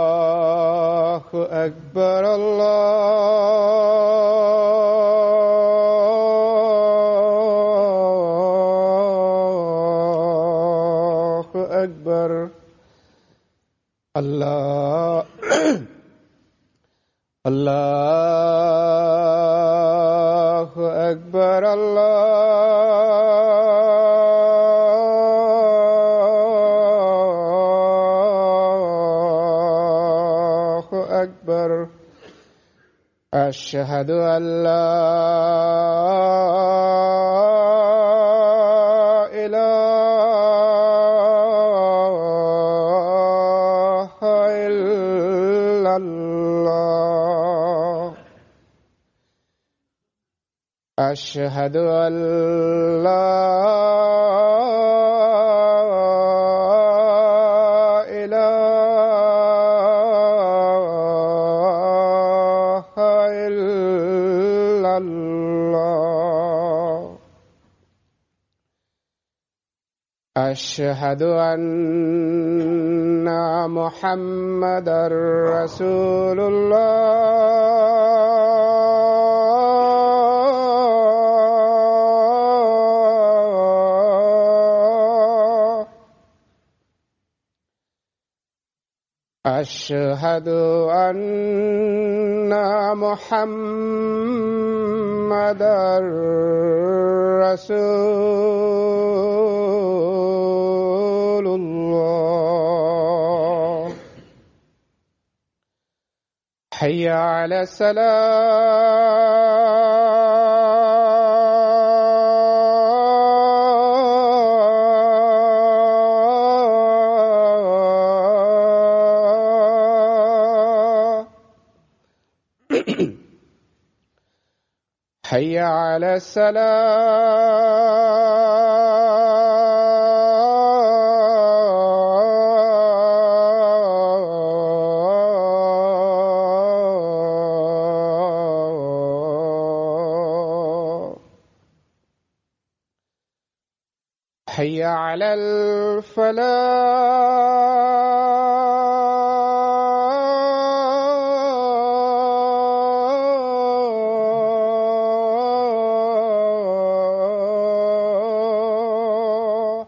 الله أكبر الله أكبر الله أكبر أكبر أشهد أن لا إله إلا الله أشهد أن لا أشهد أن محمدًا رسول الله أشهد أن محمدًا رسول الله حي على الصلاة حي على الصلاة حي على الفلاح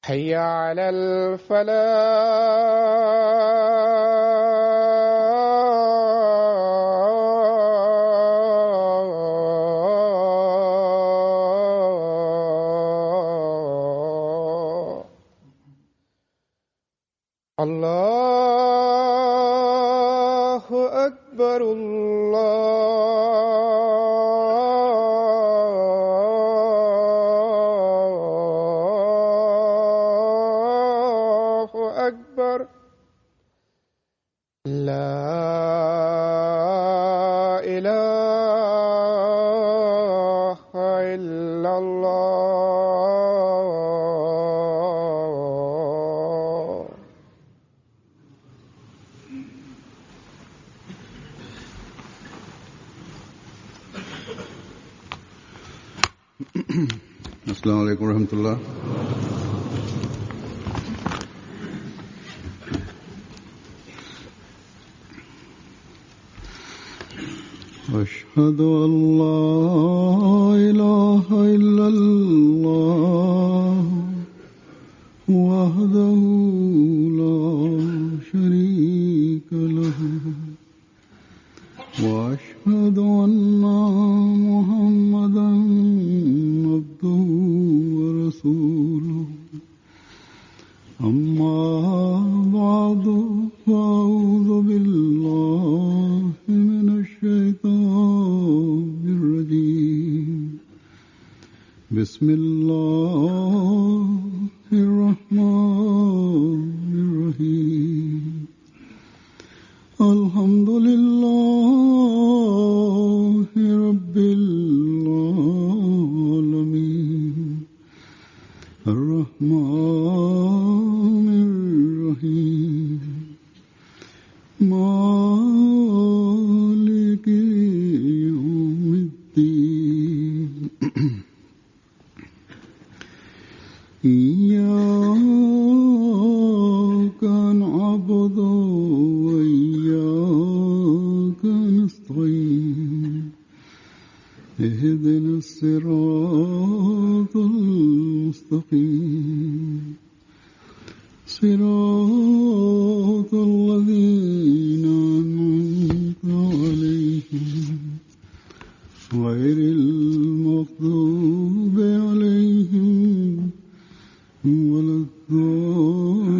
حي على الفلاح الله أكبر الله أكبر لا إله إلا الله السلام عليكم ورحمة الله. أشهد أن لا إله إلا الله وحده لا شريك له وأشهد أن محمدًا عبده ورسوله أما بعد فأعوذ بالله من الشيطان الرجيم بسم الله الرحمن الرحيم الحمد لله رب العالمين إياك نعبد وإياك نستعين اهدنا الصراط المستقيم صراط الذين أنعمت عليهم غير المغضوب عليهم ولا الضالين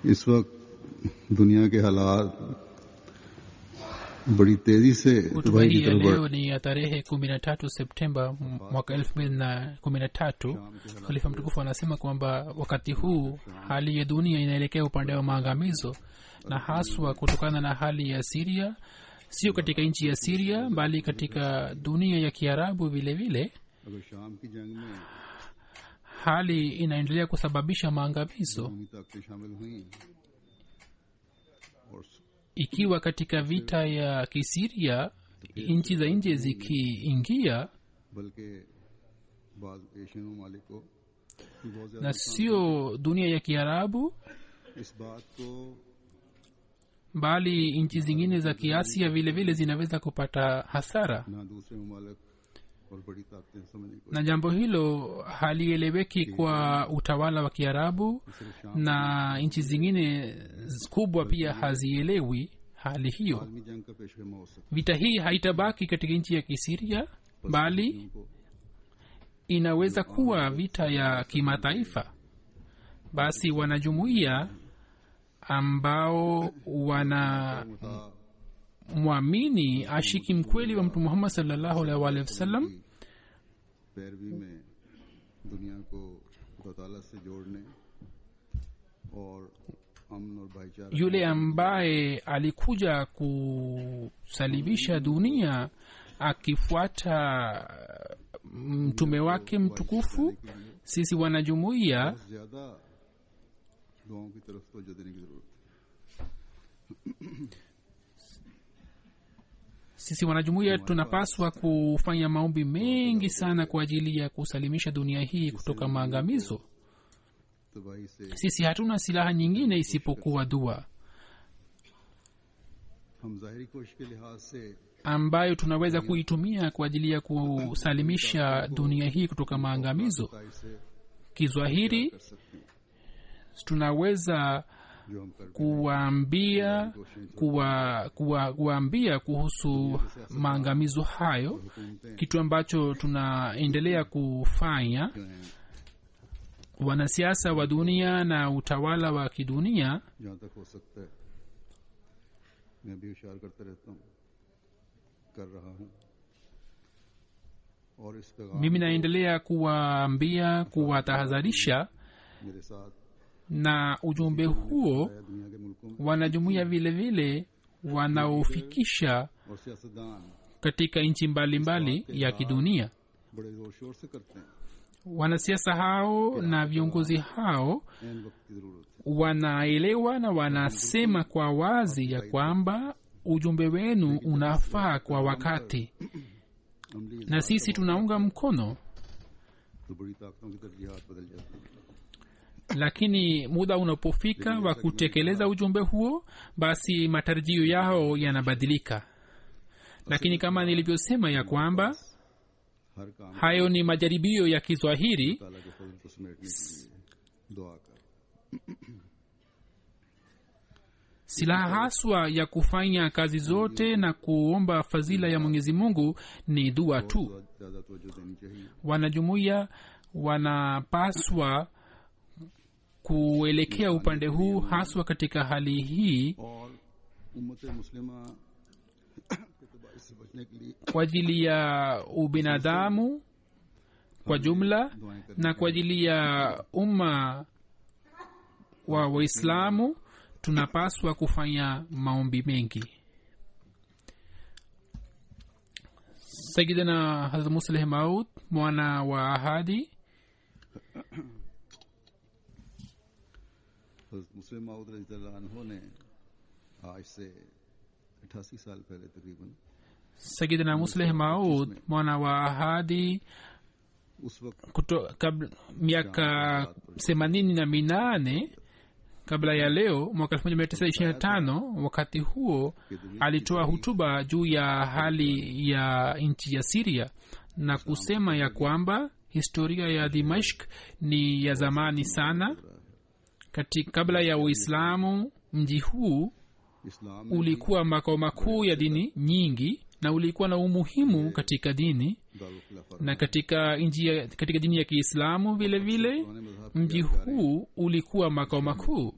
इस वक्त दुनिया के हालात बड़ी तेजी से Hotuba hii ya leo ni ya tarehe 13 Septemba mwaka 2013. Khalifa mtukufu anasema kwamba wakati huu hali ya dunia inaelekea upande wa maangamizo, na haswa kutokana na hali ya Syria, sio katika nchi ya Syria bali katika dunia ya Kiarabu vile vile. Hali inaendelea kusababisha maangamizo. Ikiwa katika vita ya Kisiria nchi za nje zikiingia, na sio dunia ya Kiarabu bali nchi zingine za Kiasia vile vile zinaweza kupata hasara, na jambo hilo halieleweki kwa utawala wa Kiarabu, na nchi zingine kubwa pia hazielewi hali hiyo. Vita hii haitabaki katika nchi ya Kisiria bali inaweza kuwa vita ya kimataifa. Basi wanajumuiya ambao wana mwamini ashiki mkweli wa Mtume Muhammad sallallahu alaihi wasallam, yule ambaye alikuja kusalibisha dunia akifuata mtume wake mtukufu, sisi wanajumuiya tunapaswa kufanya maombi mengi sana kwa ajili ya kusalimisha dunia hii kutoka maangamizo. Sisi hatuna silaha nyingine isipokuwa dua ambayo tunaweza kuitumia kwa ajili ya kusalimisha dunia hii kutoka maangamizo. Kizwahiri tunaweza kuwaambia kuhusu maangamizo hayo, kitu ambacho tunaendelea kufanya. Wanasiasa wa dunia na utawala wa kidunia, mimi naendelea kuwaambia, kuwatahadharisha, na ujumbe huo wanajumuiya vile vile wanaofikisha katika nchi mbalimbali ya kidunia. Wanasiasa hao na viongozi hao wanaelewa na wanasema kwa wazi ya kwamba ujumbe wenu unafaa kwa wakati, na sisi tunaunga mkono. Lakini muda unapofika wa kutekeleza ujumbe huo, basi matarajio yao yanabadilika. Lakini kama nilivyosema ya kwamba hayo ni majaribio ya kizwahiri, silaha haswa ya kufanya kazi zote na kuomba fadhila ya Mwenyezi Mungu ni dua tu. Wanajumuiya wanapaswa kuelekea upande huu, haswa katika hali hii, kwa ajili ya ubinadamu kwa jumla na kwa ajili ya umma wa Waislamu. Tunapaswa kufanya maombi mengi. Sayyidina Hazrat Musleh Maud mwana wa Ahadi हज़रत मुस्लिम मऊद रज़ियल्लाहु अन्हु ने आज से 88 साल पहले तकरीबन Sayyidina Musleh Maud mwana wa ahadi उस वक्त miaka 88 kabla ya leo mwaka 1925 wakati huo alitoa hutuba juu ya hali ya nchi ya Syria na kusema ya kwamba historia ya Dimashq ni ya zamani sana. Kabla ya Uislamu mji huu ulikuwa makao makuu ya dini nyingi na ulikuwa na umuhimu katika dini na katika dini ya Kiislamu vile vile mji huu ulikuwa makao makuu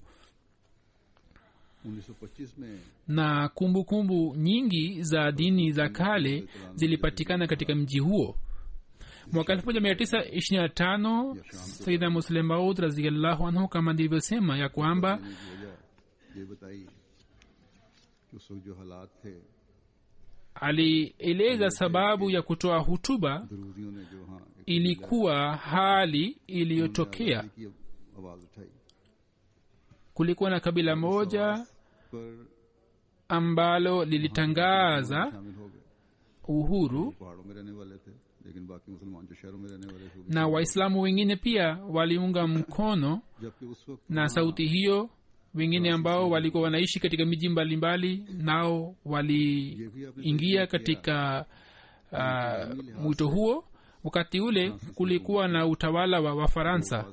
na kumbukumbu nyingi za dini za kale zilipatikana katika mji huo. Mwaka 1925 Sayyidina Musleh Maud radhiyallahu anhu kama nilivyosema ya kwamba alieleza sababu ya kutoa hutuba ilikuwa hali iliyotokea. Kulikuwa na kabila moja ambalo lilitangaza uhuru na Waislamu wengine pia waliunga mkono na sauti hiyo. Wengine ambao walikuwa wanaishi katika miji mbalimbali nao waliingia katika mwito huo. Wakati ule kulikuwa na utawala wa Wafaransa,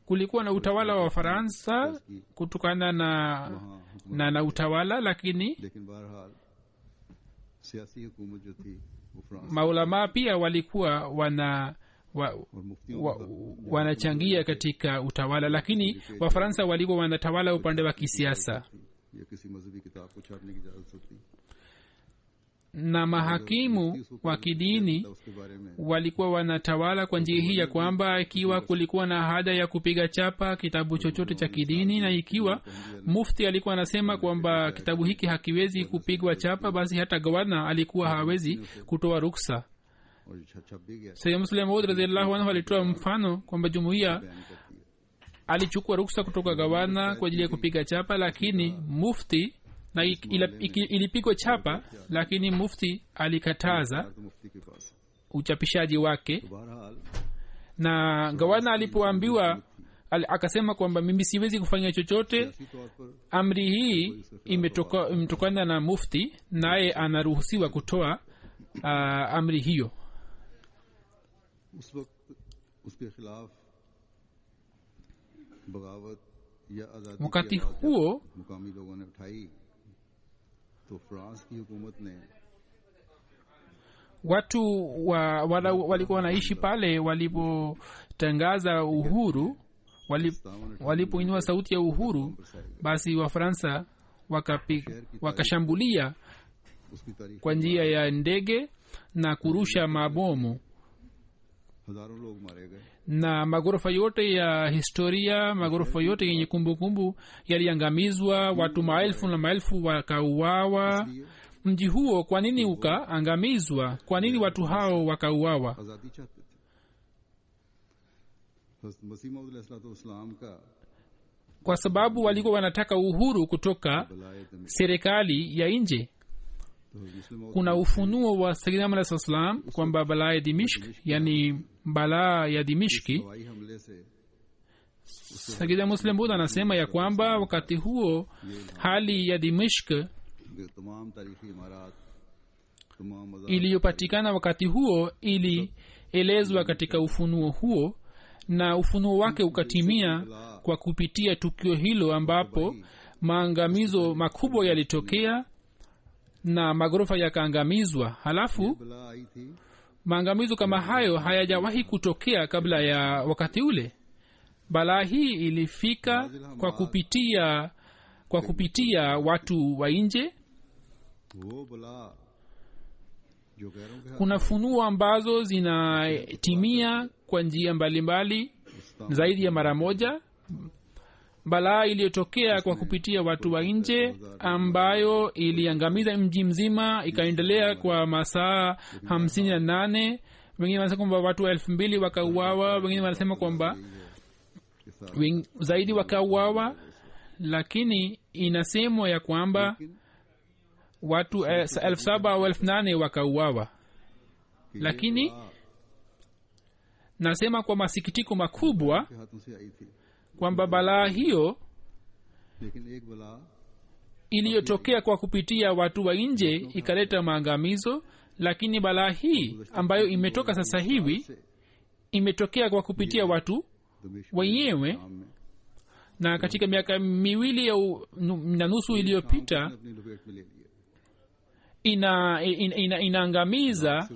kulikuwa na utawala wa Wafaransa kutokana na utawala, lakini maulama pia walikuwa wanachangia katika utawala, lakini Wafaransa walikuwa wanatawala upande wa kisiasa na mahakimu wa kidini walikuwa wanatawala kwa njia hii ya kwamba ikiwa kulikuwa na haja ya kupiga chapa kitabu chochote cha kidini na ikiwa mufti alikuwa anasema kwamba kitabu hiki hakiwezi kupigwa chapa, basi hata gavana alikuwa hawezi kutoa ruksa. Sayyid Musleh Maud radhiyallahu anhu alitoa mfano kwamba jumuiya alichukua ruksa kutoka gavana kwa ajili ya kupiga chapa, lakini mufti na ilipigwa chapa, lakini mufti alikataza uchapishaji wake. Na gavana alipoambiwa akasema kwamba mimi siwezi kufanya chochote, amri hii imetokana na mufti, naye anaruhusiwa kutoa amri hiyo. Wakati huo watu walikuwa wanaishi pale walipotangaza uhuru, walipoinua sauti ya uhuru, basi Wafaransa wakashambulia kwa njia ya ndege na kurusha mabomu, na magorofa yote ya historia, magorofa yote yenye kumbukumbu yaliangamizwa. Watu maelfu na maelfu wakauawa. Mji huo kwa nini ukaangamizwa? Kwa nini watu hao wakauawa? Kwa sababu walikuwa wanataka uhuru kutoka serikali ya nje. Kuna ufunuo wa Sayyidina Muhammad sallam kwamba balaa ya Dimishk, yani balaa ya Dimishki, Sayyidina Musleh Maud anasema ya kwamba wakati huo hali ya Dimishk iliyopatikana wakati huo ilielezwa katika ufunuo huo, na ufunuo wake ukatimia kwa kupitia tukio hilo ambapo maangamizo makubwa yalitokea na magorofa yakaangamizwa. Halafu maangamizo kama hayo hayajawahi kutokea kabla ya wakati ule. Balaa hii ilifika kwa kupitia watu wa nje. Kuna funuo ambazo zinatimia kwa njia mbalimbali zaidi ya mara moja. Balaa iliyotokea kwa kupitia watu wa nje ambayo iliangamiza mji mzima ikaendelea kwa masaa 58. Wengine wanasema kwamba watu 2000 wakauawa, wengine wanasema kwamba zaidi wakauawa, lakini inasemwa ya kwamba watu 7,000 au 8,000 wakauawa. Lakini nasema kwa masikitiko makubwa kwamba balaa hiyo iliyotokea kwa kupitia watu wa nje ikaleta maangamizo, lakini balaa hii ambayo imetoka sasa hivi imetokea kwa kupitia watu wenyewe. Na katika miaka 2.5 iliyopita inaangamiza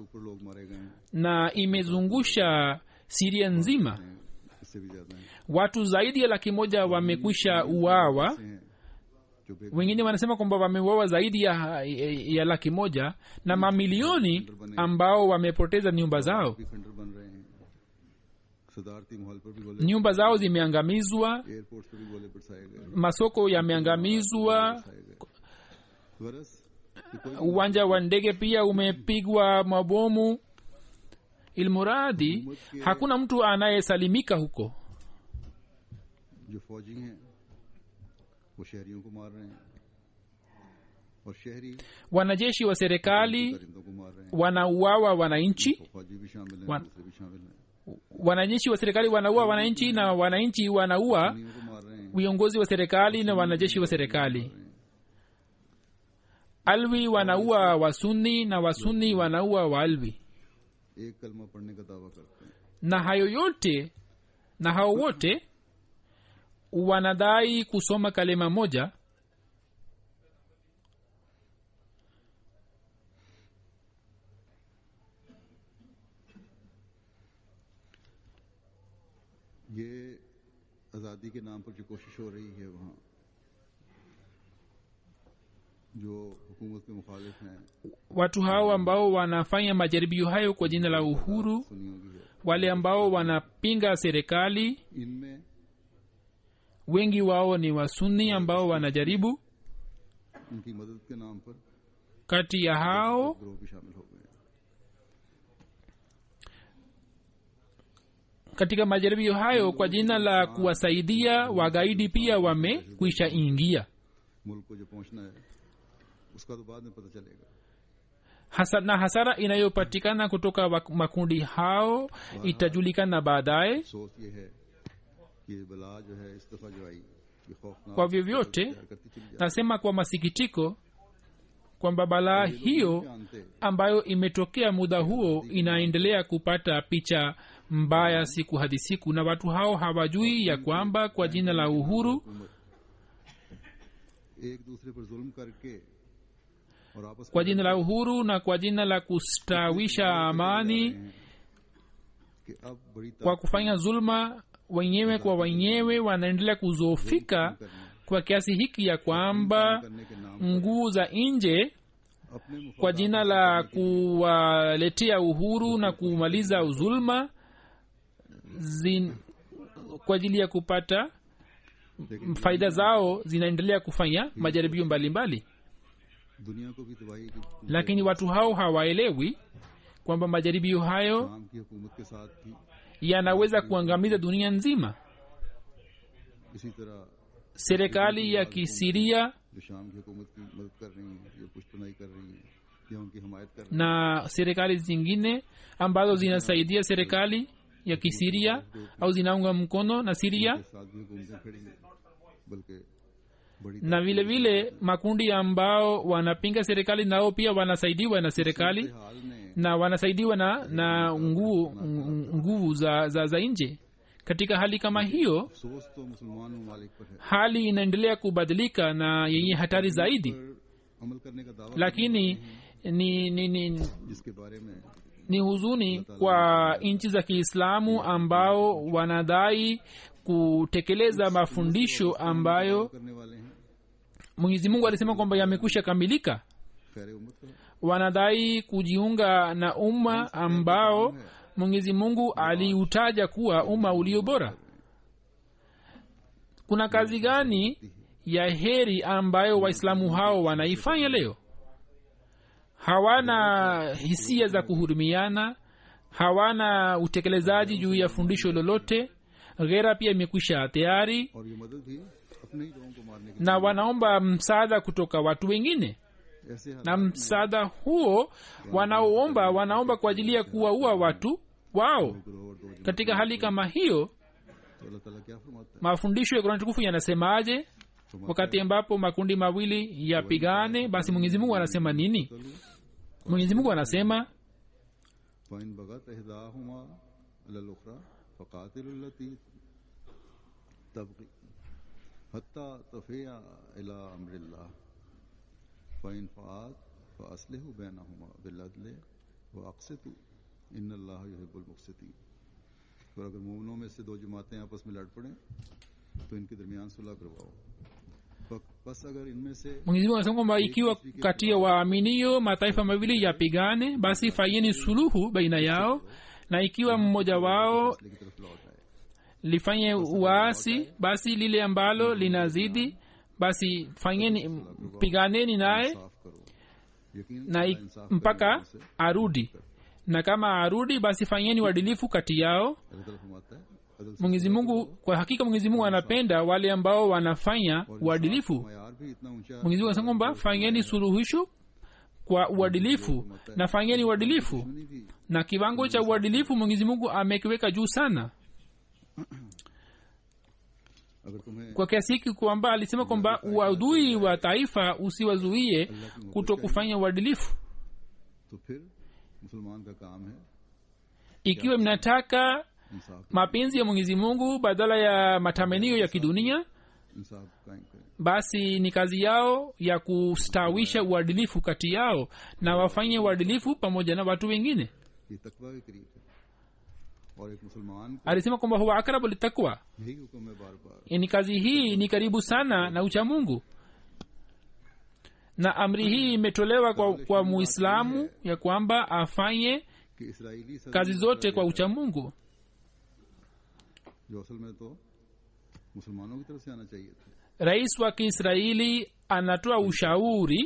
na imezungusha Syria nzima. Watu zaidi ya 100,000 wamekwisha uawa. Wengine wanasema kwamba wameuawa zaidi ya 100,000 na mamilioni ambao wamepoteza nyumba zao. Nyumba zao zimeangamizwa, masoko yameangamizwa, uwanja wa ndege pia umepigwa mabomu. Ilmuradi hakuna mtu anayesalimika huko. Wanajeshi wa serikali wanauawa wananchi, wanajeshi wa serikali wanaua wananchi, na wananchi wanaua viongozi wa serikali na wanajeshi wa serikali. Alwi wanaua Wasunni na Wasunni wanaua Waalwi. Na hayo yote na hao wote wanadai kusoma kalima moja. ये आज़ादी के नाम पर जो कोशिश हो रही है वहाँ जो हुकूमत के मुखालिफ हैं, watu hao ambao wanafanya majaribio hayo kwa jina la uhuru, wale ambao wanapinga serikali, wengi wao ni Wasunni ambao wanajaribu. उनकी मदद के नाम पर kati ya hao ग्रोह भी शामिल हो गए। katika majaribio hayo kwa jina la kuwasaidia wagaidi pia wamekwisha ingia. मुल्क को जो पहुंचना है उसका तो बाद में पता चलेगा। hasara inayopatikana kutoka makundi hao itajulikana baadaye. सोच ये है कि ये बला जो है इस दफा जो आई ये खौफनाक Kwa vyovyote nasema kwa masikitiko kwamba balaa hiyo ambayo imetokea muda huo inaendelea kupata picha mbaya siku hadi siku, na watu hao hawajui ya kwamba kwa jina la uhuru, एक दूसरे पर जुल्म करके और आपस kwa jina la uhuru na kwa jina la kustawisha amani, कि अब बड़ी kwa kufanya zulma wenyewe kwa wenyewe, wanaendelea kuzofika kwa kiasi hiki ya kwamba करने के नाम nguvu za nje अपने kwa jina la kuwaletea uhuru na kumaliza zulma kwa ajili ya kupata faida zao zinaendelea kufanya majaribio mbalimbali. दुनिया को भी तबाही की Lakini watu hao hawaelewi kwamba majaribio hayo शाम की हुकूमत के साथ भी yanaweza kuangamiza dunia nzima. इसी तरह Serikali ya Kisiria जो शाम की हुकूमत की मदद कर रही हैं, जो पुष्टनाई कर रही हैं या उनकी हिमायत कर रही na serikali zingine ambazo zinasaidia serikali ya Kisiria au zinaunga mkono na Siria, हैं, साथ भी हुकूमतें खड़ी हैं, बल्कि बड़ी na vile vile makundi ambao wanapinga serikali nao pia wanasaidiwa na serikali हाल में na wanasaidiwa na nguvu za nje. Katika hali kama hiyo, अफसोस तो मुसलमान ममालिक पर है hali inaendelea kubadilika na yenye hatari zaidi. पर अमल करने का दावा Lakini ni जिसके बारे में ni huzuni kwa nchi za Kiislamu ambao wanadai kutekeleza mafundisho ambayo करने वाले हैं Mwenyezi Mungu alisema kwamba yamekwisha kamilika. खैर उम्मत का Wanadai kujiunga na umma ambao Mwenyezi Mungu aliutaja kuwa umma ulio bora. Kuna kazi gani ya heri ambayo Waislamu hao wanaifanya leo? Hawana hisia za kuhurumiana, hawana utekelezaji juu ya fundisho lolote. ghera pia imekwisha tayari और ये मदद भी अपने ही लोगों को मारने की na wanaomba msaada kutoka watu wengine ऐसे na msaada huo wanaomba kwa ajili ya kuwaua watu wao. Katika hali kama hiyo तो अल्लाह ताला क्या फरमाता है mafundisho ya Qur'an tukufu yanasemaje? Wakati ambapo makundi mawili yapigane, basi Mwenyezi Mungu anasema nini? Mwenyezi Mungu anasema فإن بغت إحداهما على الأخرى فقاتلوا التي تبغي حتى تفيء إلى أمر الله فإن فعلت فأصلحوا بينهما بالعدل وأقسطوا إن الله يحب المقسطين. और अगर मोमिनों में से दो जमातें आपस में लड़ पड़ें तो इनके दरमियान सुलह करवाओ. बस अगर इनमें से Mwenyezi Mungu anasema kwamba ikiwa kati ya waaminio mataifa mawili yapigane, basi fanyeni suluhu baina yao, na ikiwa mmoja wao की तरफ लौट आए lifanye uasi, basi lile ambalo linazidi basi fanyeni piganeni naye साफ करो. यकीन na mpaka arudi, na kama arudi basi fanyeni uadilifu kati yao. अल्लाह ताला फरमाता है अदल से Mwenyezi Mungu, kwa hakika Mwenyezi Mungu anapenda wale ambao wanafanya uadilifu. मयार भी इतना ऊंचा Mwenyezi Mungu anasema kwamba fanyeni suluhisho kwa uadilifu na fanyeni uadilifu, नहीं भी na kiwango cha uadilifu Mwenyezi Mungu amekiweka juu sana, अगर तुम्हें kwa kiasi hiki kwamba alisema kwamba uadui wa taifa usiwazuie kuto kufanya uadilifu. तो फिर मुसलमान का काम है Ikiwa mnataka इंसाफ mapenzi ya Mwenyezi Mungu badala ya matamanio ya kidunia, इंसाफ कायम करें. basi ni kazi yao ya kustawisha uadilifu kati yao na wafanye uadilifu pamoja na watu wengine. ये तकवा के करीब है और एक मुसलमान को Alisema kwamba huwa akrabu litakwa, यही हुक्म है बार बार yani kazi hii ni karibu sana na ucha Mungu, na amri hii imetolewa kwa Muislamu ya kwamba afanye कि इसराइली सदर kazi zote kwa ucha Mungu. जो असल में तो मुसलमानों की तरफ से आना चाहिए था, Rais wa Kiisraeli anatoa ushauri,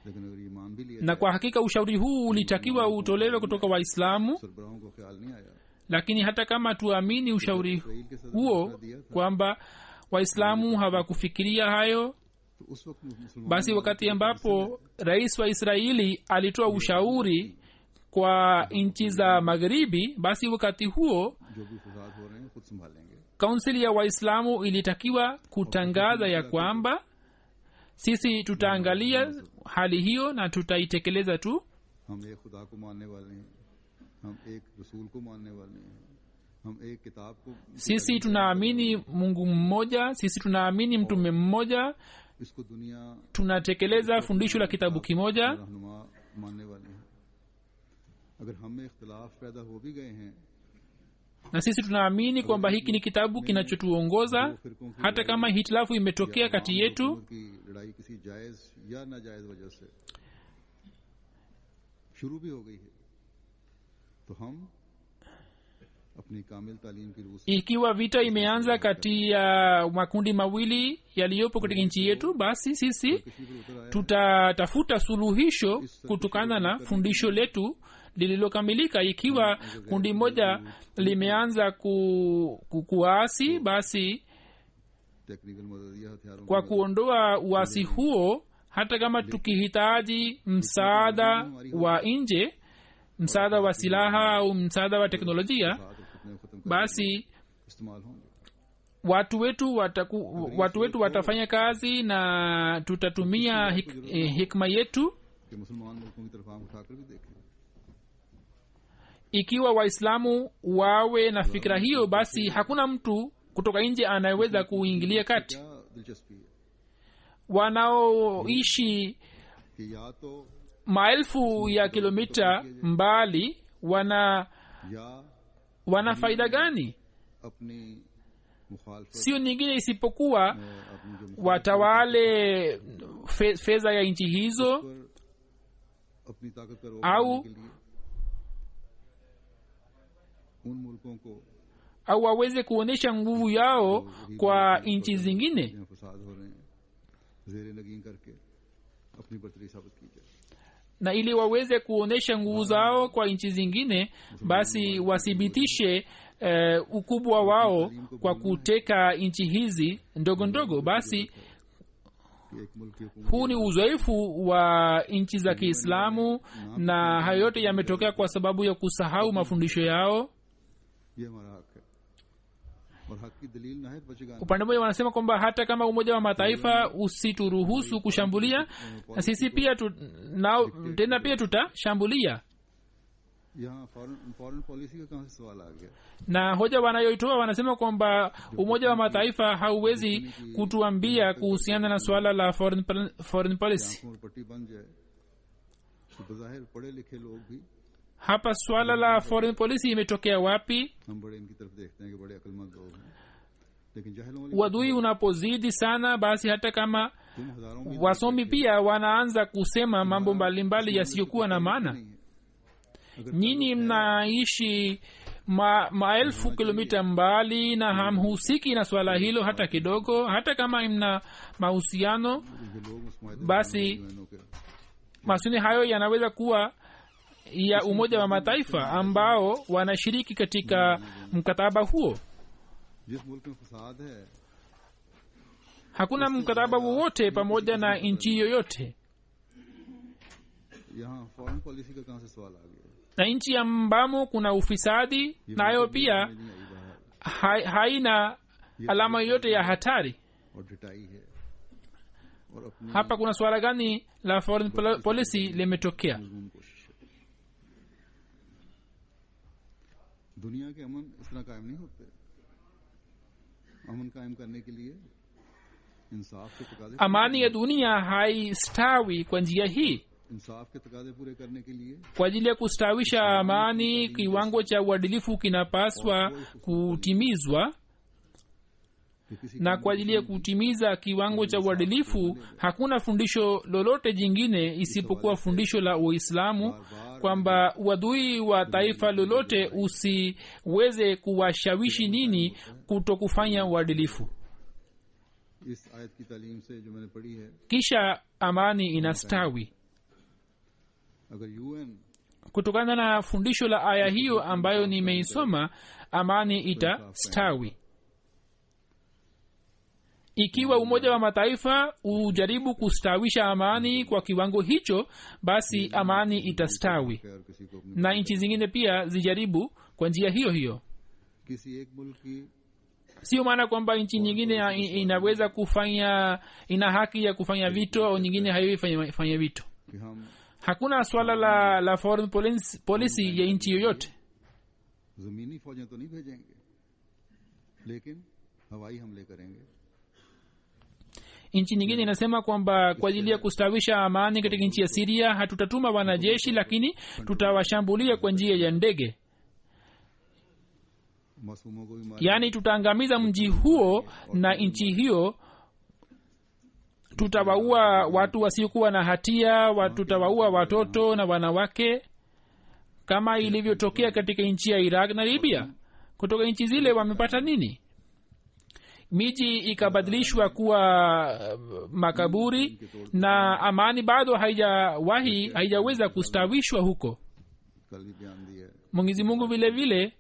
लेकिन अगर ये मान भी लिया na kwa hakika ushauri huu ulitakiwa utolewe kutoka Waislamu, सरबराहों को ख्याल नहीं आया lakini hata kama tuamini ushauri Israel के सदर huo kwamba Waislamu hawakufikiria hayo, तो उस वक्त मुसलमान basi wakati ambapo rais wa Israeli alitoa ushauri kwa nchi za magharibi, basi wakati huo जो भी फसाद हो रहे हैं खुद संभालेंगे. kaunsili ya Waislamu ilitakiwa kutangaza ya kwamba sisi tutaangalia hali hiyo na tutaitekeleza tu. हम एक खुदा को मानने वाले हैं, हम एक रसूल को मानने वाले हैं, हम एक किताब को Sisi tunaamini Mungu mmoja, sisi tunaamini mtume mmoja, इसको दुनिया tunatekeleza fundisho la kitabu kimoja, रहनुमा मानने वाले हैं. अगर हम में इख्तिलाफ पैदा हो भी गए हैं na sisi tunaamini kwamba hiki ni kitabu kinachotuongoza. Hata kama hitilafu imetokea kati yetu, की लड़ाई किसी जायज या नाजायज वजह से शुरू भी हो गई है, तो हम अपनी कामिल तालीम की रूह से ikiwa vita imeanza kati ya makundi mawili yaliyopo katika nchi yetu, basi sisi किसी पर उतर आया tutatafuta suluhisho kutokana na fundisho letu lililokamilika. Ikiwa kundi moja limeanza kuasi, basi technical मदद या हथियारों kwa kuondoa uasi huo, hata kama tukihitaji msaada wa nje, msaada wa silaha au msaada wa teknolojia, साथ कितने खत्म कर basi इस्तेमाल होंगे. watu wetu watafanya kazi na tutatumia hikma yetu. कि मुसलमान मुल्कों की तरफ आंख उठाकर भी देखें. Ikiwa Waislamu wawe na fikira hiyo, basi hakuna mtu kutoka nje anayeweza kuingilia kati. क्या दिलचस्पी है Wanaoishi कि या तो maelfu ya kilomita mbali wana faida gani? अपनी मुखालफत Sio nyingine isipokuwa अपनी जो watawale fedha ya nchi hizo, पर अपनी ताकत का रोक au लगाने के लिए उन मुल्कों को au waweze kuonyesha nguvu yao kwa nchi zingine, जहाँ फसाद हो रहे हैं जेर नगीन करके अपनी बर्तरी साबित की जाए. na ili waweze kuonyesha nguvu zao kwa nchi zingine, basi wathibitishe ukubwa wao kwa kuteka nchi hizi ndogo ndogo. Basi huu ni uzoefu wa nchi za Kiislamu, na hayo yote yametokea kwa sababu ya kusahau mafundisho yao. Upande mmoja wanasema kwamba hata kama Umoja wa Mataifa usituruhusu kushambulia, na sisi pia tena pia tutashambulia. Na hoja wanayoitoa wanasema kwamba Umoja wa Mataifa hauwezi kutuambia kuhusiana na swala la foreign policy. Hapa swala la foreign policy imetokea wapi? Uadui unapozidi sana, basi hata kama wasomi pia wanaanza kusema mambo mbalimbali yasiyokuwa na maana. Nyinyi mnaishi maelfu kilomita mbali na hamhusiki na swala hilo hata kidogo. Hata kama mna mahusiano, basi masuni hayo yanaweza kuwa ya Umoja wa Mataifa ambao wanashiriki katika mkataba huo. Hakuna mkataba wowote pamoja na nchi yoyote, na nchi ambamo kuna ufisadi nayo pia haina alama yoyote ya hatari. Hapa kuna swala gani la foreign policy limetokea? दुनिया के अमन इस तरह कायम नहीं होते. अमन कायम करने के लिए इंसाफ के तकाजे, amani ya dunia haistawi kwa njia hii. इंसाफ के तकाजे पूरे करने के लिए, kwa ajili ya kustawisha amani, kiwango cha uadilifu kinapaswa kutimizwa, na kwa ajili ya kutimiza kiwango cha uadilifu hakuna fundisho lolote jingine isipokuwa fundisho la Uislamu, kwamba uadui wa taifa lolote usiweze kuwashawishi nini kutokufanya uadilifu. Kisha amani inastawi. Kutokana na fundisho la aya hiyo ambayo nimeisoma, amani itastawi. Ikiwa Umoja wa Mataifa ujaribu kustawisha amani kwa kiwango hicho, basi amani itastawi, na nchi zingine pia zijaribu kwa njia hiyo hiyo. Sio maana kwamba nchi nyingine inaweza kufanya, ina haki ya kufanya vito au nyingine haiwezi fanya vito. Hakuna swala la foreign policy ya nchi yoyote. ज़मीनी फौजें तो नहीं भेजेंगे, लेकिन हवाई हमले करेंगे. Nchi nyingine inasema kwamba kwa ajili ya kustawisha amani katika nchi ya Syria hatutatuma wanajeshi, lakini tutawashambulia kwa njia ya ndege. Yaani tutaangamiza mji huo na nchi hiyo, tutawaua watu wasiokuwa na hatia, tutawaua watoto na wanawake, kama ilivyotokea katika nchi ya Iraq na Libya. Kutoka nchi zile wamepata nini? Miji ikabadilishwa kuwa makaburi, na amani bado haijaweza kustawishwa huko. Mwenyezi Mungu vile vile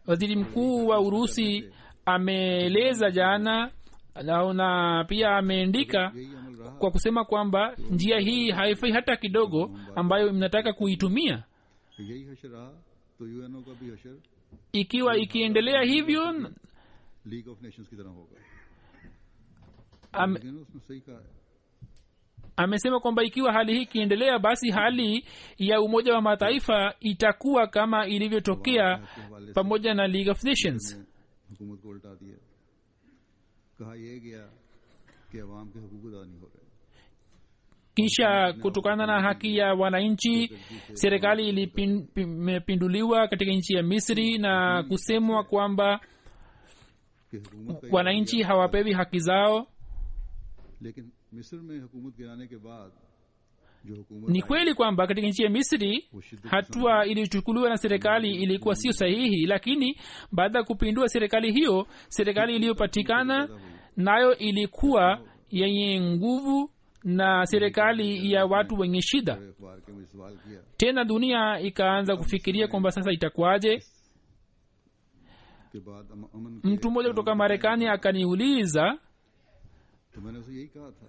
waziri mkuu wa Urusi ameeleza jana na pia ameandika kwa kusema kwamba njia hii haifai hata kidogo ambayo mnataka kuitumia. Ikiwa ikiendelea hivyo, amesema kwamba ikiwa hali hii ikiendelea, basi hali ya Umoja wa Mataifa itakuwa kama ilivyotokea pamoja na League of Nations. Kisha kutokana na haki ya wananchi, serikali ilipinduliwa katika nchi ya Misri na kusemwa kwamba wananchi hawapewi haki zao. Ni kweli kwamba katika nchi ya Misri hatua iliyochukuliwa na serikali ilikuwa sio sahihi, lakini baada ya kupindua serikali hiyo, serikali iliyopatikana nayo ilikuwa yenye nguvu na serikali ya watu wenye shida. अखबार के मुझे सवाल किया tena dunia ikaanza kufikiria kwamba sasa itakuwaje. के बाद अमन mtu mmoja kutoka Marekani akaniuliza तो मैंने उसे यही कहा था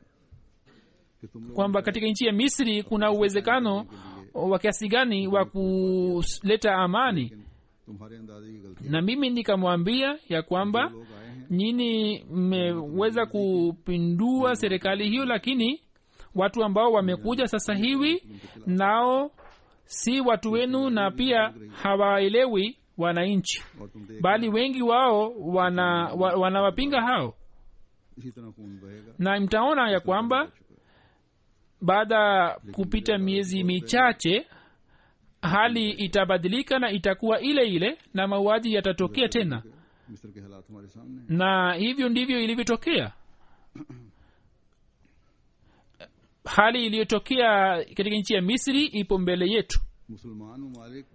कि तुम लोग kwamba katika nchi ya Misri kuna uwezekano wa kiasi gani wa kuleta amani, तुम्हारे अंदाजे की गलती na mimi nikamwambia ya kwamba लोग आए हैं nyinyi mmeweza kupindua serikali hiyo, lakini watu ambao wamekuja sasa hivi nao si watu wenu, na pia hawaelewi wananchi, और तुम देख bali wengi wao wanawapinga hao. इसी तरह खून बहेगा Na mtaona ya kwamba baada kupita miezi michache hali itabadilika na itakuwa ile ile na mauaji yatatokea tena, मिस्र के हालात हमारे सामने हैं। na hivyo ndivyo ilivyotokea. hali iliyotokea katika nchi ya Misri ipo mbele yetu. मुसलमान ममालिक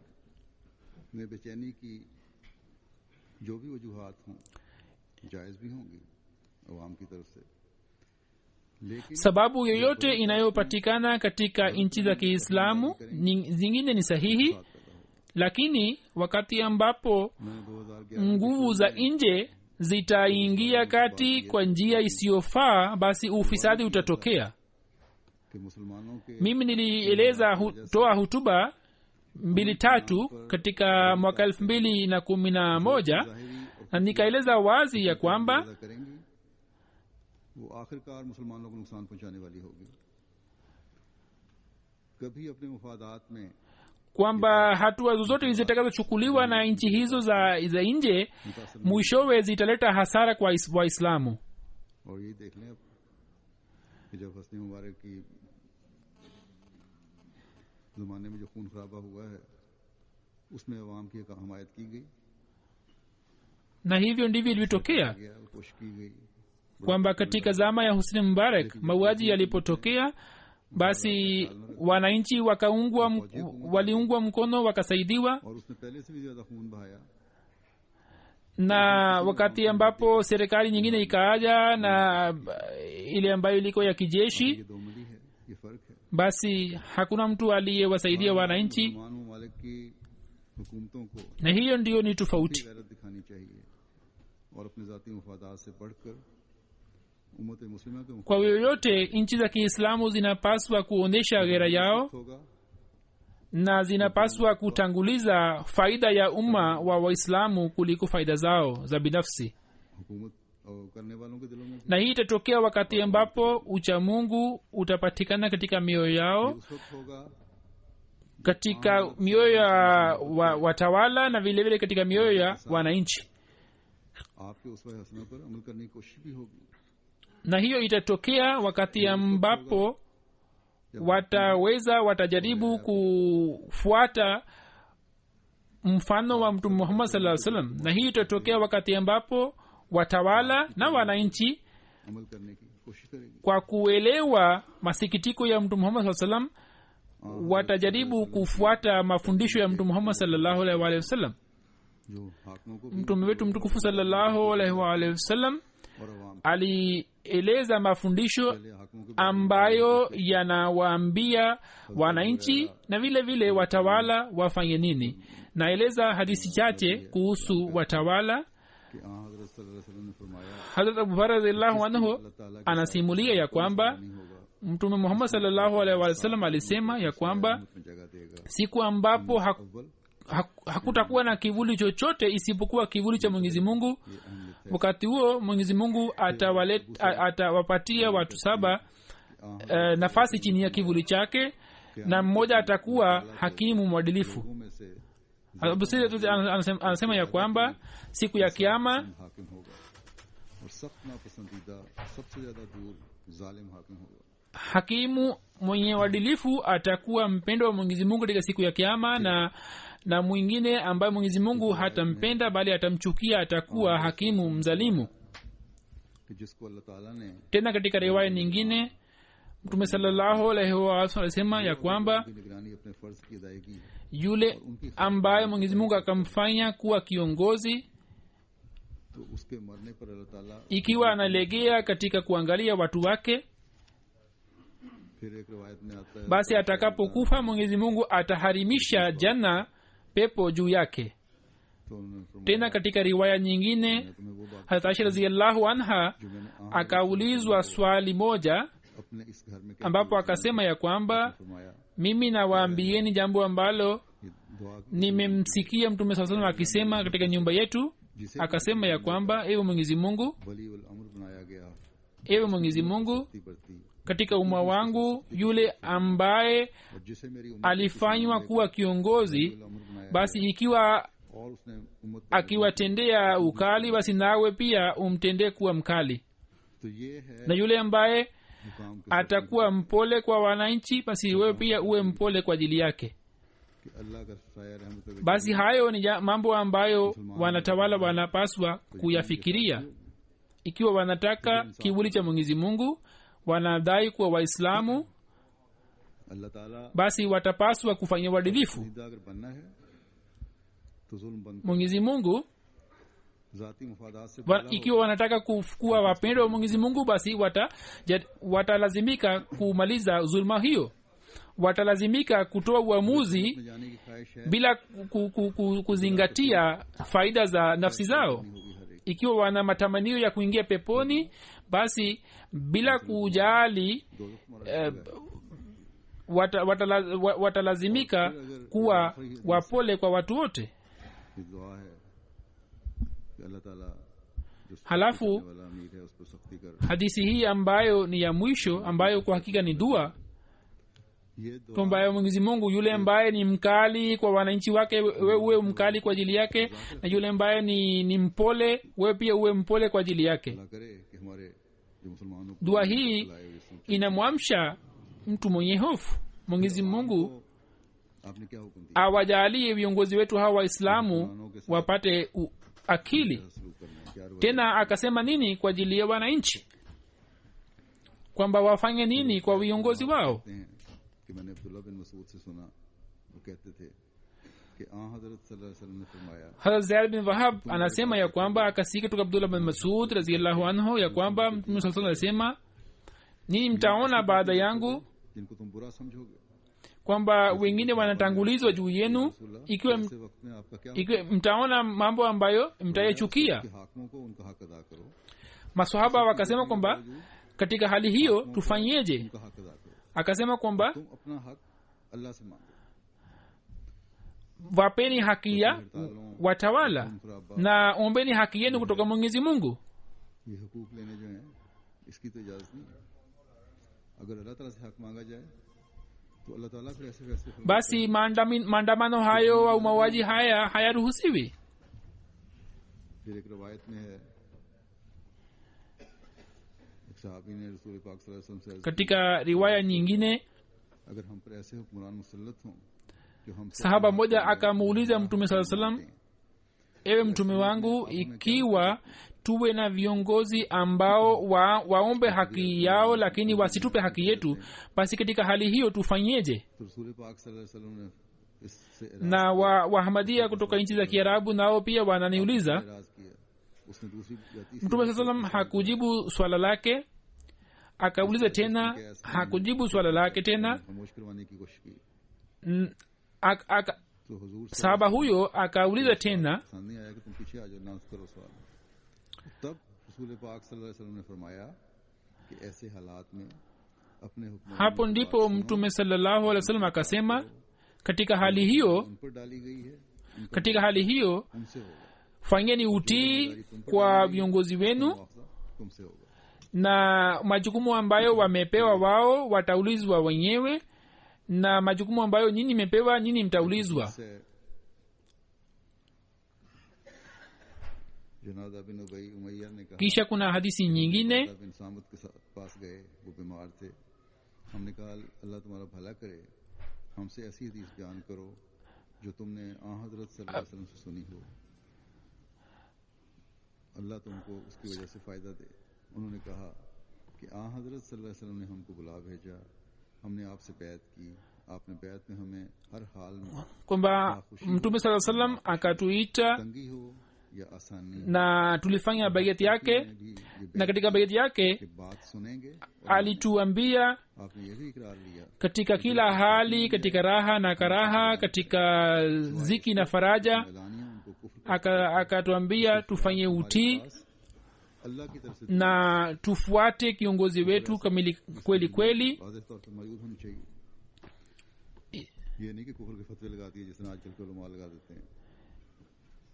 में बेचैनी की जो भी वजूहात हों जायज़ भी होंगी अवाम की तरफ से, लेकिन Sababu yoyote inayopatikana katika nchi za Kiislamu zingine ni sahihi, lakini wakati ambapo मैंने 2011 nguvu za nje zitaingia kati kwa njia isiyofaa, basi ufisadi utatokea. के मुसलमानों के Mimi nilieleza toa hutuba 2-3 katika mwaka 2011 na nikaeleza wazi ya kwamba पैदा करेंगी वो आखिरकार मुसलमानों को नुकसान पहुंचाने वाली होगी। कभी अपने मुफादात में kwamba hatua zozote zitakazochukuliwa na nchi hizo za nje mwishowe zitaleta hasara kwa Waislamu. और ये देख लें अब कि जब हस्नी मुबारक की ज़माने में जो खून खराबा हुआ है उसमें अवाम की हमायत की गई, Na hivyo ndivyo ilivyotokea गया कोशिश की गई। kwamba katika zama ya Husni Mubarak mauaji yalipotokea, basi wananchi waliungwa mkono wakasaidiwa, और उसने पहले से भी ज्यादा खून बहाया। na wakati ambapo serikali nyingine ikaaja na ile ambayo ilikuwa ya kijeshi, ये दो मिली है, ये फर्क है। basi hakuna mtu aliyewasaidia wananchi, मुसलमान ममालिक की हुकूमतों को na hiyo ndiyo ni tofauti. गैरत दिखानी चाहिए और अपने जाती मुफादात से बढ़कर उम्मत मुस्लिमा के Kwa yoyote nchi za Kiislamu zinapaswa kuonyesha ghera yao होगा na zinapaswa kutanguliza faida ya umma wa Waislamu kuliko faida zao za binafsi, हुकूमत और करने वालों के दिलों में na hii itatokea wakati ambapo uchamungu utapatikana katika mioyo yao, उस वक्त होगा katika mioyo ya watawala na vile vile katika mioyo ya wananchi, आपके उस हसना पर अमल करने की कोशिश भी होगी। na hiyo itatokea wakati ambapo watajaribu kufuata mfano wa Mtume Muhammad sallallahu alaihi wasallam, na hii itatokea wakati ambapo watawala na wananchi अमल करने की कोशिश करेगी। kwa kuelewa masikitiko ya Mtume Muhammad sallallahu alaihi wasallam watajaribu kufuata mafundisho ya Mtume Muhammad sallallahu alaihi wasallam. जो हाकिमों को भी Mtume wetu mtukufu sallallahu alaihi wasallam और अवाम alieleza mafundisho पहले हाकिमों के ambayo yanawaambia wananchi na vile vile watawala wafanye nini. Naeleza hadithi chache kuhusu watawala. कि हज़रत सल्लल्लाहु अलैहि वसल्लम ने फरमाया Hazrat Abu Bakr radhiyallahu anhu अल्लाह ताला के anasimulia ya kwamba नहीं होगा Mtume Muhammad sallallahu alaihi wasallam alisema ya kwamba में जगह देगा। siku ambapo अव्वल hakutakuwa na kivuli chochote isipokuwa kivuli cha Mwenyezi Mungu, ये अहमियत है। wakati huo Mwenyezi Mungu atawapatia watu 7 nafasi chini ya kivuli chake, na mmoja atakuwa hakimu mwadilifu. लोगों में से Abu Sayyid anasema ya kwamba siku ya kiyama हाकिम होगा और सख्त नापसंदीदा सबसे ज्यादा दूर जालिम हाकिम होगा। hakimu mwenye uadilifu atakuwa mpendo wa Mwenyezi Mungu katika siku ya kiyama, na mwingine ambaye Mwenyezi Mungu hatampenda bali atamchukia atakuwa hakimu mzalimu. कि जिसको अल्लाह ताला ने Tena katika riwaya nyingine Mtume sallallahu alaihi wasallam alisema ya kwamba की निगरानी अपने फर्ज की अदायगी yule ambaye Mwenyezi Mungu akamfanya kuwa kiongozi, तो उसके मरने पर अल्लाह ताला ikiwa analegea katika kuangalia watu wake, फिर एक रिवायत में आता है basi atakapokufa Mwenyezi Mungu ataharimisha janna pepo juu yake. तो उन्होंने फरमाया, Tena katika riwaya nyingine मैं तुम्हें वो बात Hazrat Aisha radhiyallahu anha जो मैंने akaulizwa swali moja अपने इस घर में ambapo akasema ya kwamba फरमाया, mimi nawaambieni jambo ambalo ये दुआ nimemsikia mtume saa salam akisema katika nyumba yetu. Akasema ya kwamba ewe Mwenyezi Mungu, वली उल अम्र बनाया गया ewe Mwenyezi Mungu, ती बरती katika umma wangu yule ambaye और जिसे मेरी उम्मत alifanywa kuwa kiongozi, उल अम्र बनाया basi ikiwa और उसने उम्मत akiwatendea ukali, basi nawe pia umtendee kuwa mkali, तो ये है na yule ambaye मुकाम के atakuwa mpole kwa wananchi, basi wewe pia uwe mpole kwa ajili yake. कि अल्लाह का साया रहमत व Basi hayo ni mambo ambayo wanatawala wanapaswa kuyafikiria. Ikiwa wanataka kivuli cha Mwenyezi Mungu, wanadai kuwa Waislamu, अल्लाह ताला basi watapaswa kufanya uadilifu. सीधा अगर बनना है तो जुल्म बंद Mwenyezi Mungu जाती मुफादात से ikiwa wanataka kuwa wapendwa wa Mwenyezi Mungu, basi watalazimika kumaliza zulma hiyo, watalazimika kutoa uamuzi में जाने की ख्वाहिश है bila kuzingatia faida za nafsi zao. होगी हर एक Ikiwa wana matamanio ya kuingia peponi, basi bila kujali watalazimika kuwa wapole kwa watu wote. की दुआ है कि अल्लाह ताला जो Halafu वाला अमीर है उस पर सख्ती कर hadithi hii ambayo ni ya mwisho, ambayo kwa hakika ni dua, ये दुआ kwamba Mwenyezi Mungu yule ambaye ni mkali kwa wananchi wake, wewe uwe mkali kwa ajili yake, na yule ambaye ni mpole, wewe pia uwe mpole kwa ajili yake. अल्लाह करे कि हमारे जो मुसलमानों को Dua hii लाए हुए सूच inamwamsha mtu mwenye hofu. Mwenyezi Mungu आपने क्या हुक्म दिया awajalie viongozi wetu hawa Waislamu wapate akili. सलूक करना है क्या रुआ Tena akasema nini kwa ajili ya wananchi, kwamba wafanye nini kwa viongozi wao. कहते हैं कि मैंने अब्दुल्ला बिन मसूद से सुना, वो कहते थे कि हज़रत सल्लल्लाहु अलैहि वसल्लम ने फरमाया Hazrat Zaid bin Wahab anasema ya kwamba akasikia kutoka Abdullah bin Masud radhiyallahu anhu ya kwamba Mtume sallallahu alayhi wasallam alisema, ninyi mtaona baada yangu जिनको तुम बुरा समझोगे kwamba wengine wanatangulizwa juu yenu, ikiwa ऐसे वक्त में आपका क्या ikiwa mtaona mambo ambayo mtayachukia. कि हाकिमों को उनका हक अदा करो, Maswahaba wakasema kwamba katika hali hiyo tufanyeje? उनका हक अदा करो, Akasema kwamba तुम अपना हक अल्लाह से मांगो, wapeni haki ya watawala na ombeni haki yenu kutoka Mwenyezi Mungu. ये हुकूक लेने जो हैं इसकी तो इजाजत नहीं है। अगर अल्लाह ताला से हक मांगा जाए तो अल्लाह ताला फिर ऐसे फैसले फरमाता Basi maandamano hayo au mauaji haya hayaruhusiwi. है। फिर एक रवायत में है एक सहाबी ने रसूल पाक सल्लल्लाहु अलैहि वसल्लम से अर्ज Katika riwaya nyingine, की, अगर हम पर ऐसे हुक्मरान मुसल्लत हों जो हम sahaba mmoja akamuuliza Mtume sallallahu alaihi wasallam, ewe mtume wangu, ikiwa tuwe na viongozi ambao waombe haki yao lakini wasitupe haki yetu, basi katika hali hiyo tufanyeje? तो रसूल पाक सल्लल्लाहु अलैहि वसल्लम ने इससे Na Wahamadia kutoka nchi za Kiarabu nao pia wananiuliza. Eras किया। उसने दूसरी जाति से Mtume sallallahu alaihi wasallam hakujibu swala lake, akauliza tena, hakujibu swala lake tena. खामोश करवाने की कोशिश की तो हुजूर Sahaba huyo akauliza tena, सामने आया कि तुम पीछे आ जाओ, ना करो सवाल। तब रसूल पाक सल्लल्लाहु अलैहि वसल्लम ने फरमाया कि ऐसे हालात में अपने हुक्म hapo ndipo Mtume sallallahu alaihi wasallam akasema, katika hali hiyo, उन पर डाली गई है, katika hali hiyo उनसे होगा, fanyeni utii kwa viongozi wenu, मुआवजा तुमसे होगा। na majukumu ambayo wamepewa wao wataulizwa wenyewe, na majukumu ambayo nyinyi mmepewa nyinyi mtaulizwa. से जनादा बिन उबई उमैया ने कहा, Kisha kuna hadithi nyingine, बिन सामत के पास गए, वो बीमार थे। हमने कहा अल्लाह तुम्हारा भला करे, हमसे ऐसी हदीस बयान करो जो तुमने हज़रत सल्लल्लाहु अलैहि वसल्लम से सुनी हो, अल्लाह तुमको उसकी वजह से फ़ायदा दे। उन्होंने कहा कि हज़रत सल्लल्लाहु अलैहि वसल्लम ने हमको बुला भेजा, हमने आपसे बैत की, आपने बैत में हमें हर हाल में kwamba Mtume sallallahu alaihi wasallam akatuita तंगी हो या आसानी na tulifanya baiati yake भी ये na katika baiati yake की बात सुनेंगे alituambia आपने ये भी इकरार लिया katika kila hali, katika raha na karaha, katika ziki na faraja, एलानिया उनको कुफ्र akatuambia tufanye utii अल्लाह की तरफ से na tufuate kiongozi wetu kamili kweli kweli. वाज़ेह तौर पर मौजूद होनी चाहिए ये नहीं कि कुफ्र के फतवे लगा दिए जिसने आजकल के उलमा लगा देते हैं।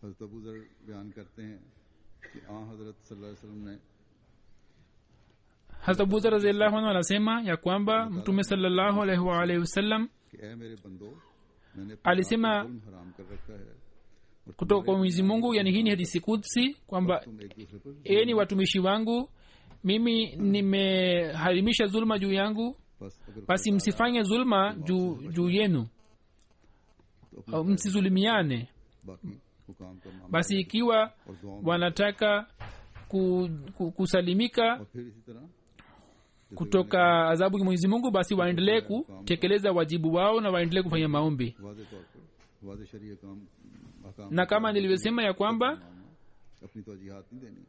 हज़रत अबू ज़र बयान करते हैं कि हज़रत सल्लल्लाहु अलैहि वसल्लम ने Hazrat Abu Dharr radhiyallahu anhu anasema ya kwamba Mtume sallallahu alaihi wa alihi wasallam कि ऐ मेरे बंदो मैंने alisema जुल्म हराम कर रखा है और kutoka kwa Mwenyezi Mungu, yani hii ni hadithi kudsi kwamba तुम एक दूसरे पर enyi watumishi wangu, mimi nimeharimisha zulma juu yangu, बस अगर basi msifanye zulma juu yenu, au msizulimiane. बाकी हुकाम का मामला Basi ikiwa और दुआओं में wanataka kusalimika और फिर इसी तरह kutoka adhabu ya Mwenyezi Mungu, basi waendelee kutekeleza wajibu wao na waendelee kufanya maombi. वाज़ेह तौर पर वाज़ेह शरीय काम अहकाम Na kama nilivyosema ya kwamba अपनी तवजीहात नहीं देनी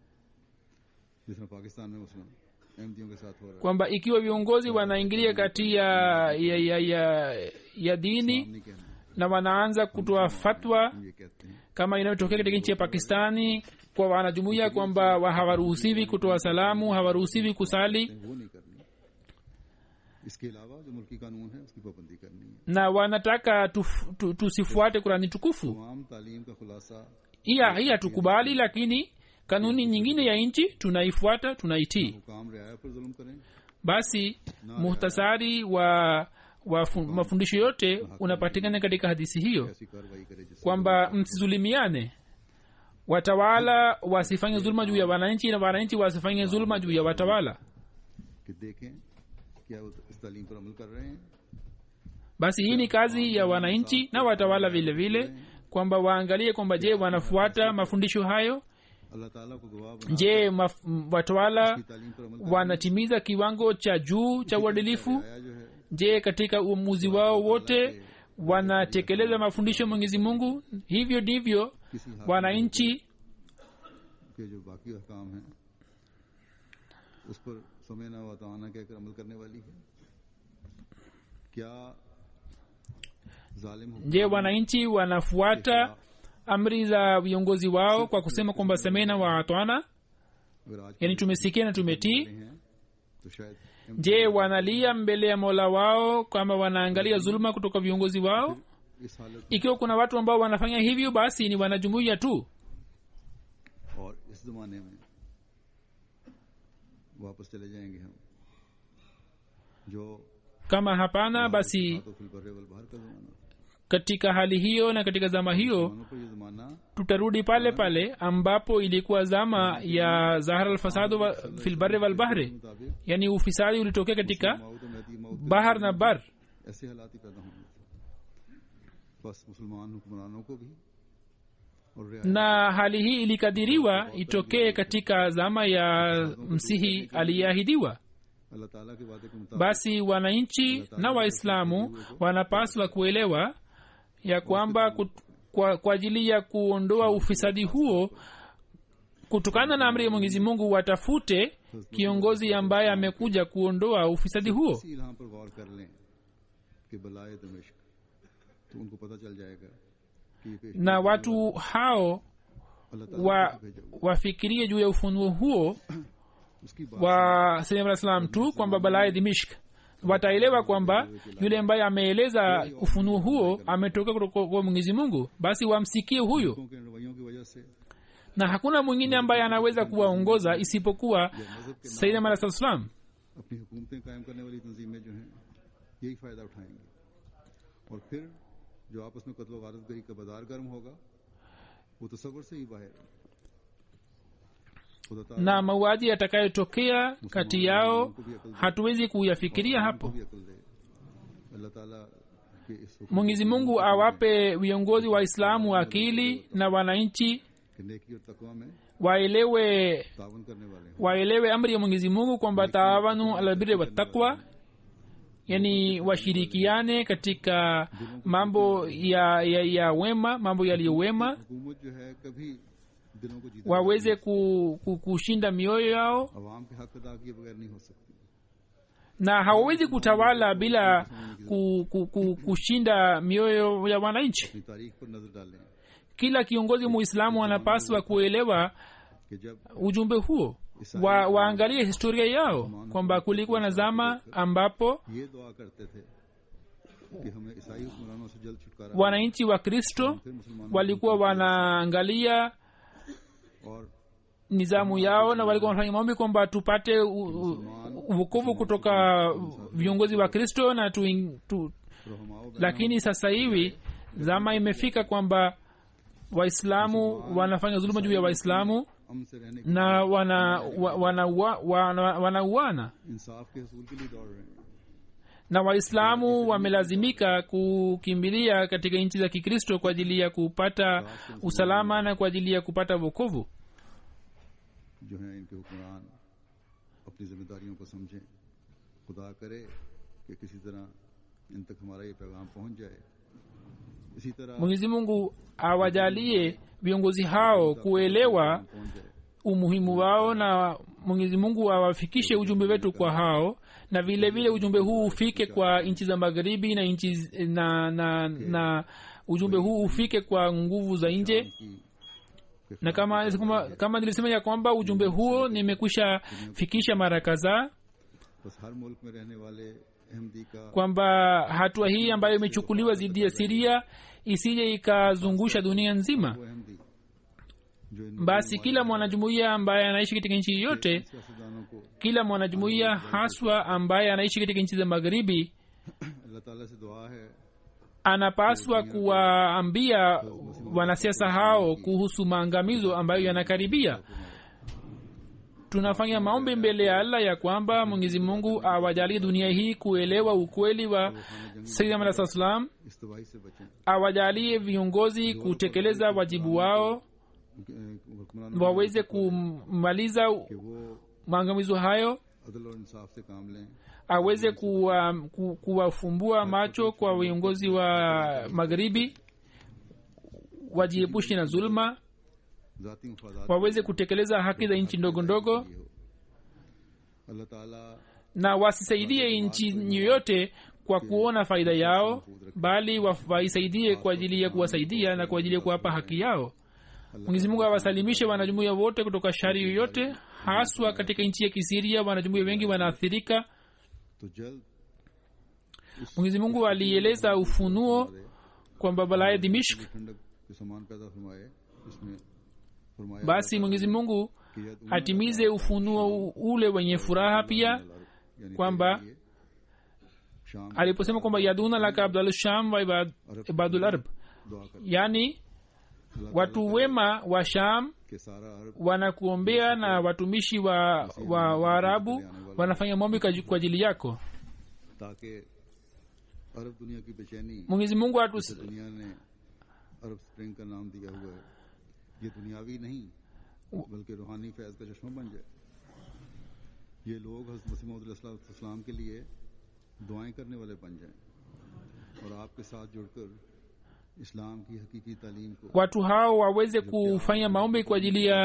जिसमें पाकिस्तान में मुस्लिम अहमदियों के साथ हो रहा है kwamba ikiwa viongozi wanaingilia kati ya dini नहीं कहना na wanaanza kutoa fatwa हम ये कहते हैं kama inayotokea katika nchi ya Pakistani kwa wanajumuiya kwamba hawaruhusiwi kutoa salamu, hawaruhusiwi kusali, वो नहीं करनी इसके अलावा जो मुल्की कानून है उसकी पाबंदी करनी है na wanataka tusifuate Qur'ani tukufu. तमाम तालीम का खुलासा Hii hatukubali, lakini kanuni nyingine ya nchi tunaifuata, tunaitii. हुकाम रियाया पर जुल्म करें Basi muhtasari wa mafundisho yote unapatikana katika hadithi hiyo ऐसी कार्रवाई करे जिससे kwamba msizulimiane, watawala wasifanye zulma juu ya wananchi na wananchi wasifanye zulma juu ya watawala. कि देखें क्या वो इस तालीम पर अमल कर रहे हैं Basi hii ni kazi ya wananchi na watawala vile vile, kwamba waangalie kwamba je, wanafuata mafundisho hayo, अल्लाह ताला को गवाह बना je watawala की तालीम पर अमल wanatimiza kiwango cha juu cha uadilifu, आया जो है je katika uamuzi wao wote wanatekeleza mafundisho ya Mwenyezi Mungu. Hivyo ndivyo किसी हाकिम wananchi के जो बाकी अहकाम हैं उस पर समेना व ताना कहकर अमल करने वाली है क्या जालिम हुक्म je wananchi wanafuata amri za viongozi wao kwa kusema kwamba semena wa atwana, अगर आज yani tumesikia na tumetii? हैं तो शायद Je wanalia mbele ya Mola wao kama wanaangalia zuluma kutoka viongozi wao? इस हालत Ikiwa kuna watu ambao wanafanya hivyo, basi ni wanajumuiya tu. और इस जमाने में वापस चले जाएंगे हम जो Kama hapana, basi तो फिल बर्रे वल बहर का जमाना katika hali hiyo na katika zama hiyo जमानों पर ये जमाना tutarudi pale pale ambapo ilikuwa zama ya zahara alfasadu fil barri wal bahri, मुताबिक yani ufisadi ulitokea katika मौत और महदी मौत bahar na bar. ऐसे हालात ही पैदा होंगे बस मुसलमान हुक्मरानों को भी और रियाया Na hali hii ilikadiriwa itokee katika zama ya msihi aliyeahidiwa. अल्लाह ताला के वादे के मुताबिक Basi wananchi na Waislamu wanapaswa kuelewa ya kwamba kwa ajili ya kuondoa ufisadi huo kutokana na amri ya Mwenyezi Mungu, watafute kiongozi ambaye amekuja kuondoa ufisadi huo. इसी इल्हाम पर गौर कर लें कि बलाए दमिश्क तो उनको पता चल जाएगा कि ये पेश Na watu hao अल्लाह ताला ने भेजा हुआ wafikirie juu ya ufunuo huo उसकी बात wa Sayyidina Muhammad sallam tu kwamba balaa Dimishk, wataelewa kwamba yule ambaye ameeleza ufunuo huo ametoka kutoka kwa Mwenyezi Mungu, basi wamsikie huyo, के रवैयों की वजह से na hakuna mwingine ambaye anaweza kuwaongoza isipokuwa Sayyidina Muhammad sallam. अपनी हुकूमतें कायम करने वाली तंजीमें जो हैं यही फ़ायदा उठाएंगी और फिर जो आपस में कत्ल वारत गरी का बाजार गर्म होगा वो तसव्वुर से ही बाहर है। खुदा ताला Na mauaji yatakayotokea kati yao hatuwezi kuyafikiria hapo. भी अकल दे अल्लाह ताला के इस हुक्म Mwenyezi Mungu awape viongozi wa Islamu akili na wananchi के नेकी और तकवा में waelewe तावन करने वाले हैं waelewe amri ya Mwenyezi Mungu kwamba taawanu alal birri wat taqwa, yani washirikiane katika mambo ya wema, mambo yaliyo wema. हुकूमत जो है कभी दिलों को जीतना waweze kushinda mioyo yao आवाम के हक अदा किए बगैर नहीं हो सकती. na hawawezi kutawala bila kushinda mioyo ya wananchi. अपनी तारीख पर नजर डालें Kila kiongozi muislamu anapaswa kuelewa कि जब ujumbe huo, waangalie historia yao kwamba kulikuwa na zama ambapo ये दुआ करते थे कि हमें ईसाई हुक्मरानों से जल्द छुटकारा wananchi wa kristo walikuwa wanaangalia और nizamu yao na walikuwa wanafanya maombi kwamba tupate wokovu kutoka viongozi wa kristo na lakini sasa hivi zama imefika kwamba waislamu wanafanya dhuluma juu ya waislamu हमसे रहने na wanauana इंसाफ के हसूल के लिए दौड़ रहे हैं. na waislamu wamelazimika kukimbilia katika nchi za kikristo kwa ajili ya kupata usalama na kwa ajili ya kupata wokovu. जो हैं इनके हुक्मरान अपनी जिम्मेदारियों को समझें. खुदा करे कि किसी तरह इन तक हमारा ये पैगाम पहुंच जाए. इसी तरह Mwenyezi Mungu awajalie viongozi hao kuelewa पहुंच जाए. umuhimu wao na Mwenyezi Mungu awafikishe ujumbe wetu kwa hao na vile vile ujumbe huu ufike kwa nchi za magharibi na nchi na ujumbe huu ufike kwa nguvu za nje. Na kama nilisema ya kwamba ujumbe huo nimekwisha fikisha mara kadhaa बस हर मुल्क में रहने वाले अहमदी का kwamba hatua hii ambayo imechukuliwa dhidi ya Syria isije ikazungusha dunia nzima. वो अहमदी जो इन Basi kila mwanajumuiya ambaye anaishi katika nchi yote, सियासतदानों को kila mwanajumuiya haswa ambaye anaishi katika nchi za magharibi अल्लाह ताला से दुआ है anapaswa kuwaambia wanasiasa hao kuhusu maangamizo ambayo yanakaribia. Tunafanya maombi mbele ya Allah ya kwamba Mwenyezi Mungu awajalie dunia hii kuelewa ukweli wa Sayyidina Muhammad sallam, इस तबाही से बचें. awajalie viongozi kutekeleza wajibu wao, हुक्मरान waweze kumaliza कि वो maangamizo hayo, अदल और इंसाफ से काम लें. aweze kuwafumbua macho kwa viongozi wa magharibi, wajiepushe na zulma, ذاتی مفادات waweze kutekeleza haki za nchi ndogo ndogo अल्लाह ताला na wasisaidie nchi yoyote kwa kuona faida yao, bali waisaidie kwa ajili ya kuwasaidia na kwa ajili ya kuwapa haki yao. Mwenyezi Mungu awasalimishe wanajumuiya wote kutoka shari yoyote, haswa katika nchi ya Kisiria wanajumuiya wengi wanaathirika. तो जल्द Mwenyezi Mungu alieleza ufunuo kwamba balaa ya Dimishk. ठंडक के समान पैदा फरमाए. इसमें फरमाया Basi Mwenyezi Mungu कि यद atimize ufunuo ule wenye furaha pia, यानी kwamba शाम aliposema kwamba yaduna laka abdul sham wa ibadul arab, दुआ कर yani watu wema wa Sham के सारा अरब wanakuombea na watumishi wa Arabu wanafanya maombi kwa ajili yako. ताकि अरब दुनिया की बेचैनी Mwenyezi Mungu दुनिया ने अरब स्प्रिंग का नाम दिया हुआ है, ये दुनियावी नहीं बल्कि रूहानी फैज का चश्मा बन जाए. ये लोग हज़रत मसीह मौऊद अलैहिस्सलाम के लिए दुआएं करने वाले बन जाएं और आपके साथ जुड़कर इस्लाम की हकीकी तालीम को watu hao waweze kufanya maombi kwa ajili ya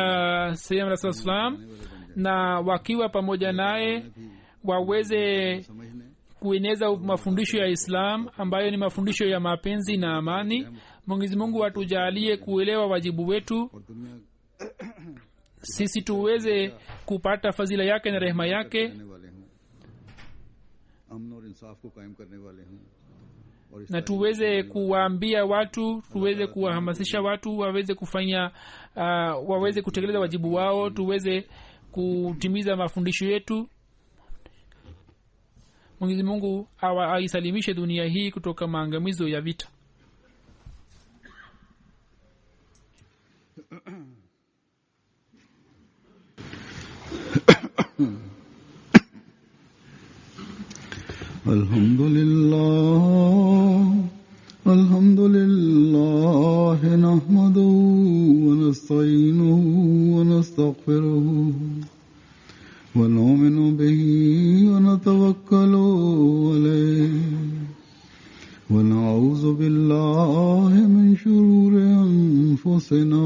Sayyidina Rasul sallam, na wakiwa pamoja naye waweze समझने kueneza mafundisho ya Islam ambayo ni mafundisho ya mapenzi na amani. Mwenyezi Mungu atujalie kuelewa wajibu wetu, और दुनिया sisi tuweze kupata fadhila yake na rehema yake, करने वाले हों, अमन और इंसाफ को कायम करने वाले हों और इस na tuweze kuwaambia watu, tuweze kuwahamasisha watu waweze kufanya waweze kutekeleza wajibu wao, tuweze kutimiza mafundisho yetu. Mwenyezi Mungu aisalimishe dunia hii kutoka maangamizo ya vita. الحمد لله نحمده ونستعينه ونستغفره ونؤمن به ونتوكل عليه ونعوذ بالله من شرور أنفسنا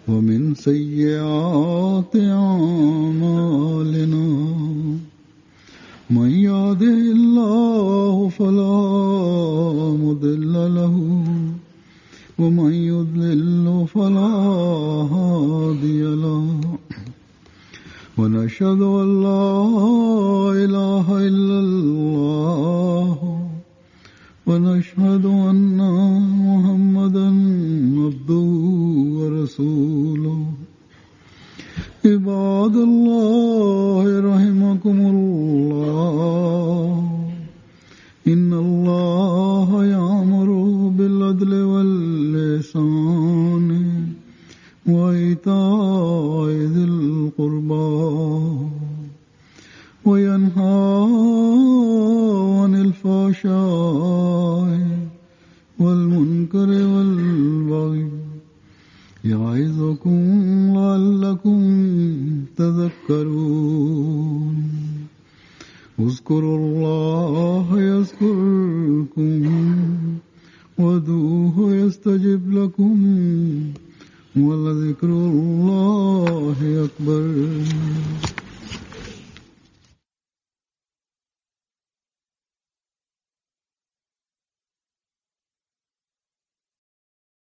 ومن سيئات أعمالنا من يهده الله فلا مضل له ومن يضلل فلا هادي له ونشهد أن لا إله إلا الله ونشهد أن محمدا عبده ورسوله عباد الله رحمكم الله إن الله يأمر بالعدل والإحسان وإيتاء ذي القربى وينهى عن الفحشاء والمنكر والبغي يعظكم لعلكم تذكرون اذكروا الله يذكركم وادعوه يستجب لكم ولذكر الله أكبر